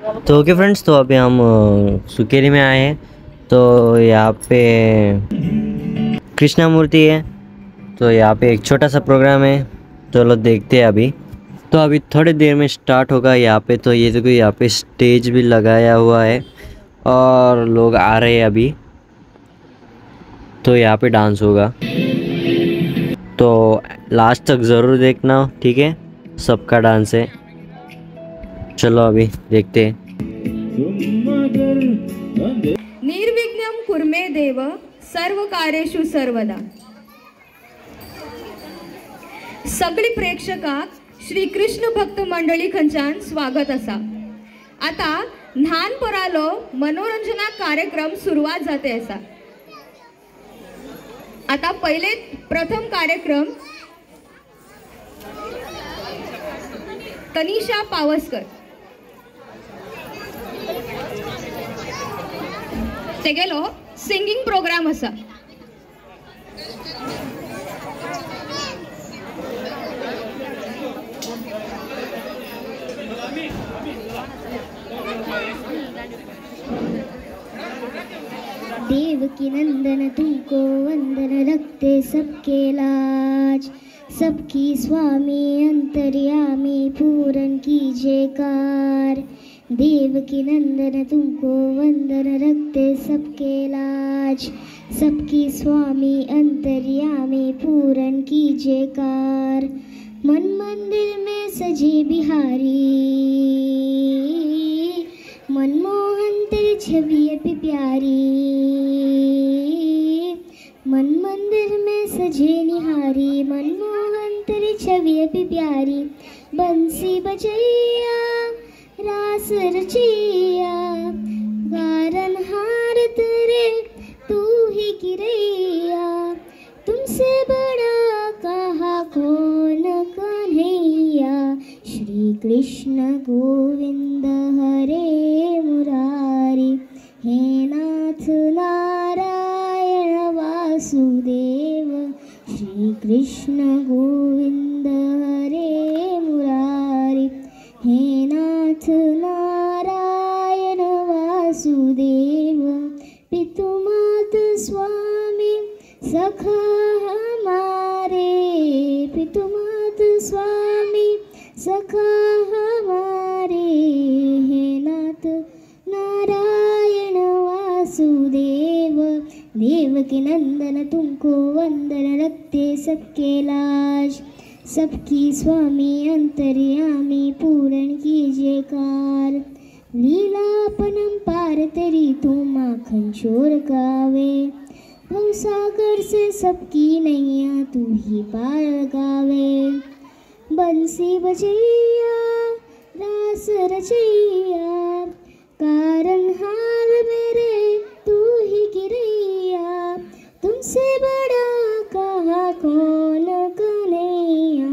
तो okay friends, तो अभी हम सुकेरी में आए हैं। तो यहाँ पे कृष्णा मूर्ति है। तो यहाँ पे एक छोटा सा प्रोग्राम है, चलो देखते हैं अभी। तो अभी थोड़ी देर में स्टार्ट होगा यहाँ पे। तो ये देखो, यहाँ पे स्टेज भी लगाया हुआ है और लोग आ रहे हैं अभी। तो यहाँ पे डांस होगा, तो लास्ट तक ज़रूर देखना, ठीक है। सबका डांस है, चलो अभी देखते हैं। निर्विघ्नं कुर्मे देव सर्व कार्येषु सर्वदा। सगळी प्रेक्षकांक श्री कृष्ण भक्त मंडळी खंयच्यान स्वागत असा। आता ल्हान पोरालो मनोरंजना कार्यक्रम सुरुवात जाते असा। आता पहिले प्रथम कार्यक्रम तनिषा पावसकर तेगेलो सिंगिंग प्रोग्राम असा। देवकी नंदन तुमको वंदन रखते सबके लाज, सबकी स्वामी अंतर्यामी पूरन कीजिए कार। देवकी नंदन तुमको वंदन रखते सबके लाज, सबकी स्वामी अंतर्यामी पूरन कीजिए कार। मन मंदिर में सजे बिहारी, मनमोहन तेरी छवि अति प्यारी। मन मंदिर में सजे निहारी, मनमोहन तेरी छवि अति प्यारी। बंसी बजैया रास रचैया, गारन हार तेरे तू ही गिरैया। तुमसे बड़ा कहा कौन कन्हैया, श्री कृष्ण गोविंद हरे मुरारी। हे नाथ नारायण वासुदेव, श्री कृष्ण गोविंद हरे मुरारी। हे नाथ नारायण वासुदेव, पितुमात स्वामी सखा हमारे। पितुमात स्वामी सखा हमारे, हे नाथ नारायण वासुदेव। देवकी नंदन तुमको वंदन रखते सबके लाज, सबकी स्वामी अंतर्यामी पूर्ण कीजिए कार। लीलापनम पार तेरी तू माखन चोर गावे, भवसागर से सबकी नैया तू ही पार लगावे। बंसी बजैया रास रचैया, कारण हार मेरे तू ही गिरैया। तुमसे बड़ा कहा कौन कन्हैया,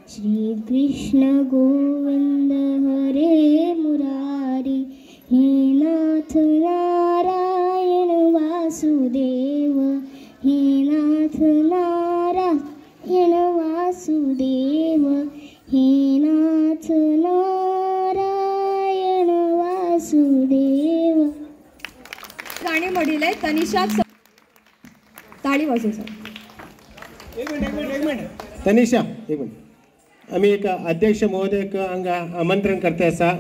श्री कृष्ण गोविंद हरे मुरारी। हे नाथ नारायण वासुदेव, हे नाथ नारायण वासुदेव, हे नाथ नारायण वासुदेव। गाणे म्हणिले तनिषा, ताळी वाजव सर। एक मिनिट तनिषा, एक मिनिट। आम्ही एक अध्यक्ष महोदयक हांगा आमंत्रण करता आसा,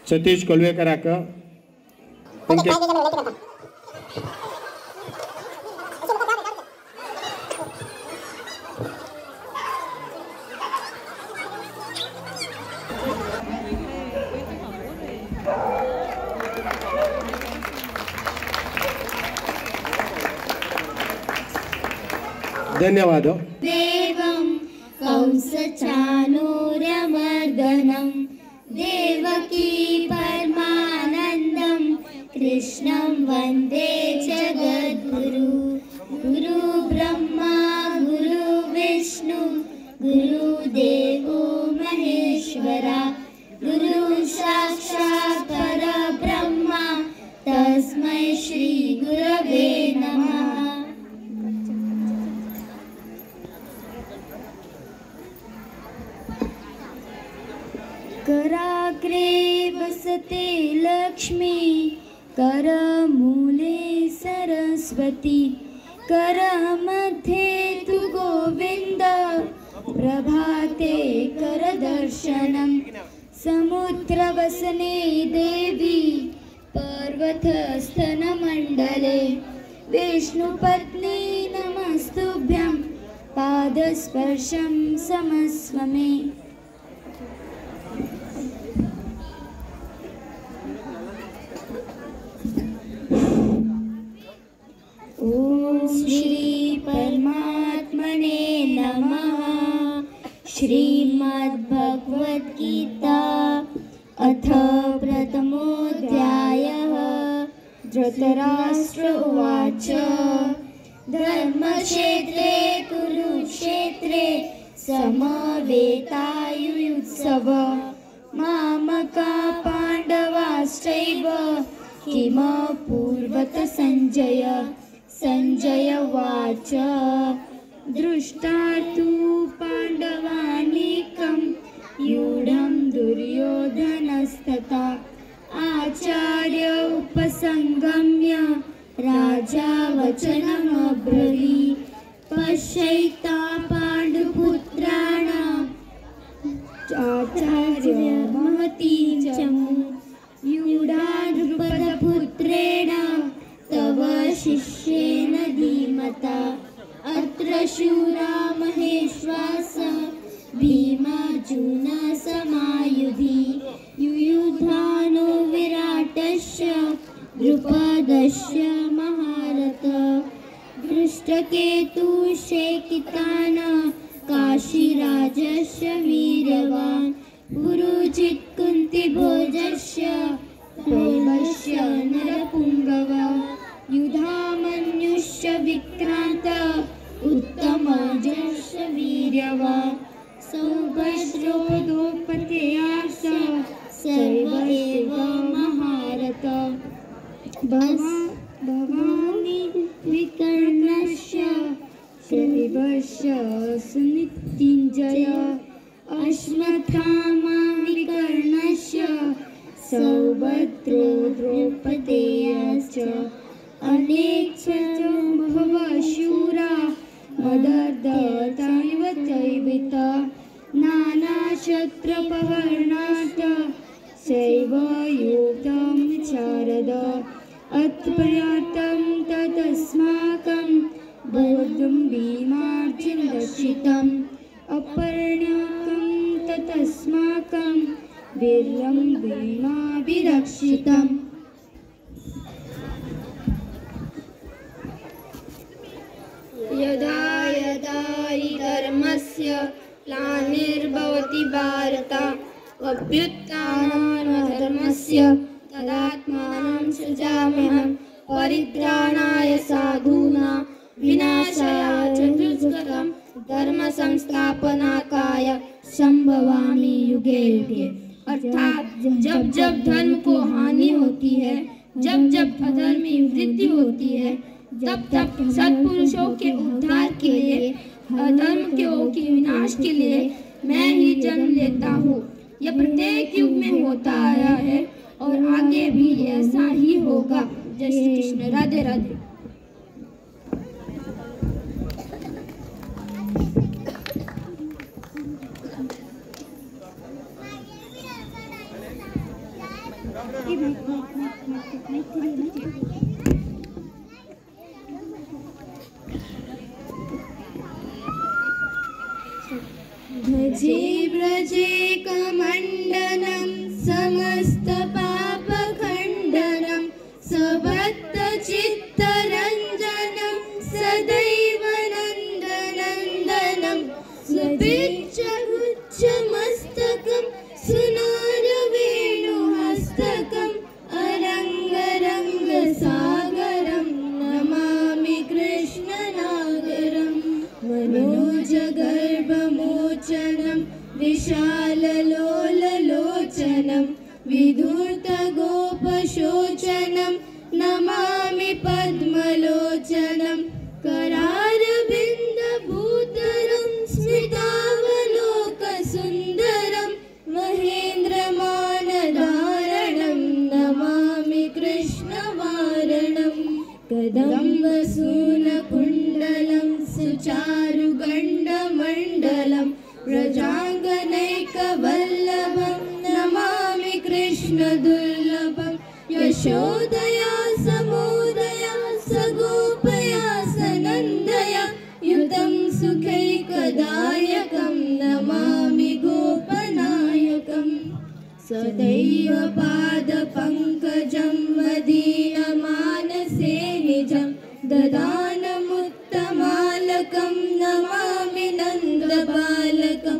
सतीश कोलवेकराक। धन्यवाद। देवं कंसचाणूरमर्दनं, देवकी परमानन्दं, कृष्णं वन्दे जगद्गुरु। गुरु ब्रह्मा गुरु विष्णु गुरुदेवो महेश्वरा, गुरु साक्षात् परब्रह्मा, तस्मै श्री गुरवे नमः। कराग्रे वसते लक्ष्मी करमूले सरस्वती करमध्ये तु गोविन्द प्रभाते करदर्शनं समुद्रवसने देवी पर्वतस्थनमण्डले विष्णुपत्नी नमस्तुभ्यं पादस्पर्शं समस्व मे। ॐ श्री परमात्मने नमः। श्रीमद्भगवद्गीता अथ प्रथमोऽध्यायः। धृतराष्ट्र उवाच धर्मक्षेत्रे कुरुक्षेत्रे समवेतायुयुत्सव मामका पाण्डवाश्चैव किमपूर्वत सञ्जय। सञ्जय उवाच दृष्टा तु पाण्डवानीकं व्यूढं दुर्योधनस्तथा आचार्य उपसंगम्य राजा वचनमब्रवीत् पश्यैता पाण्डुपुत्राणाम् आचार्य महतीं च व्यूढा द्रुपदपुत्रेण तव शिष्येन धीमता अत्र शूरा महेश्वास भीमार्जुन समायुधि युयुधानो विराटस्य द्रुपदस्य महारथ दृष्टकेतुशेकितान काशीराजस्य वीरवान् पुरुजित् कुन्तिभोजस्य देवस्य नरपुङ्गव युधामन्युश्च विक्रान्त उत्तमोजस्य वीर्यवान् सौभद्रो द्रौपदेयाश्च सर्व एव महारथ भवानी विकर्णस्य शैवस्य सुनित्युञ्जय अश्वत्थामा विकर्णस्य सौभद्रो द्रौपदेयश्च अनेकस्य बहवः शूरा मदर्दतैव चैवित नानाशस्त्रपहरणात् सैव युक्तं चारद अत्पर्याप्तं तदस्माकं बोद्धुं भीमार्जुनरक्षितम् अपर्याप्तं तदस्माकं वीर्यं भीमाभिरक्षितम्। यदा यदा हि धर्मस्य ग्लानिर्भवति भारत अभ्युत्थानाधर्मस्य तदात्मानं सृजाम्यहं परित्राणाय साधूनां विनाशाय च दुष्कृतं धर्म संस्थापनाय संभवामि युगे युगे। अर्थात जब जब धर्म को हानि होती है, जब जब अधर्म में वृद्धि होती है, तब तब सत्पुरुषों के उद्धार के लिए, अधर्म के विनाश के लिए मैं ही जन्म लेता हूँ। यह प्रत्येक युग में होता आया है और आगे भी ऐसा ही होगा। जय श्री कृष्ण। राधे राधे। भजे व्रजे कमण्डनं समस्तपापखण्डनं सभक्तचित्तरञ्जनं सदैव नन्दनन्दनं सुपिच्छगुच्छमस्तकं सुनारवेणुहस्तकम् अरङ्गरङ्गसागरं नमामि कृष्णनागरं मनोजगर्भमोचनं विशाललोललोचनं विधूतगोपशोचनं नमामि पद्मलोचनं करारविन्दभूतरं स्मितावलोकसुन्दरं महेन्द्रमानधारणं कदम्बसूनकुण्डलं सुचारुगण्डमण्डलं व्रजाङ्गनैकवल्लभं नमामि कृष्णदुर्लभं यशोदया समोदया सगोपया सनन्दया युतं सुखैकदायकं नमामि गोपनायकं सदैव पादपङ्कजं मदीयमानसे निजं ददानमुत्तमालकं नमामि नन्दबालकं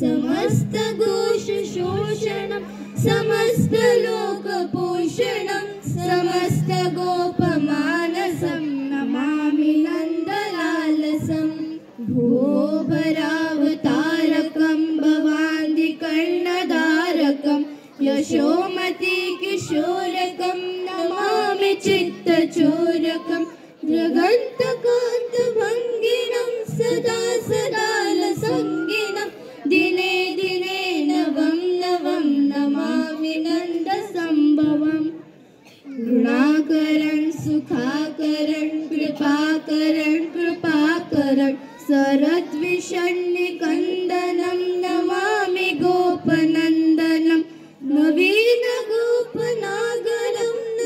समस्तगोषशोषणं समस्तलोकपोषणं समस्तगोपमानसं नमामि नन्दलालसं भोभरावतारकं भवान्दिकर्णधारकं यशोमती किशोरकं नमामि चित्तचोरकं जगन्तकान्तभङ्गिनं सदा सदालसङ्गिनं दिने दिने नवं नवं नमामि नन्दसम्भवम् गुणाकरं सुखाकरं कृपाकरं शरद्विषण्णिकन्दनं नमामि गोपनन्दनं नवीनगोपनागरं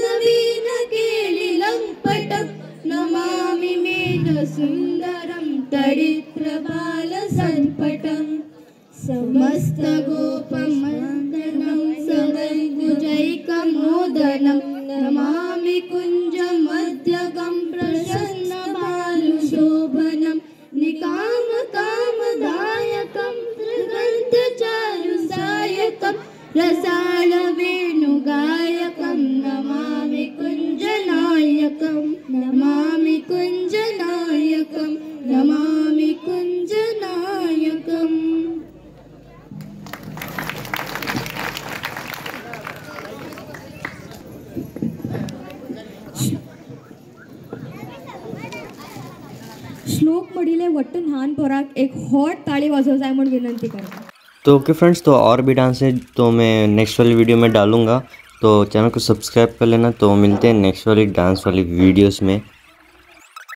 नवीनकेलिलम्पटं नमामि मेघसुन्दरं तडित्रबालसन्पटं समस्तगोपमन्दनं सदैर्भुजैकमोदनं नमामि कुञ्जमध्यगं प्रसन्नबालुशोभनं निकामकामदायकं त्रिगन्धचारुसायकं रसाळवेणुगायकं नमामि कुञ्जनायकं नमामि कुञ्जनायकं नमामि कुञ्जनायकम् श्लोक म्हणिले वट्ट ल्हान पोराक एक हॉट ताळी वाजवजाय म्हणून विनंती करता। तो ओके फ्रेंड्स, तो और भी डांस है तो मैं नेक्स्ट वाली वीडियो में डालूँगा, तो चैनल को सब्सक्राइब कर लेना। तो मिलते हैं नेक्स्ट वाली डांस वाली वीडियोस में।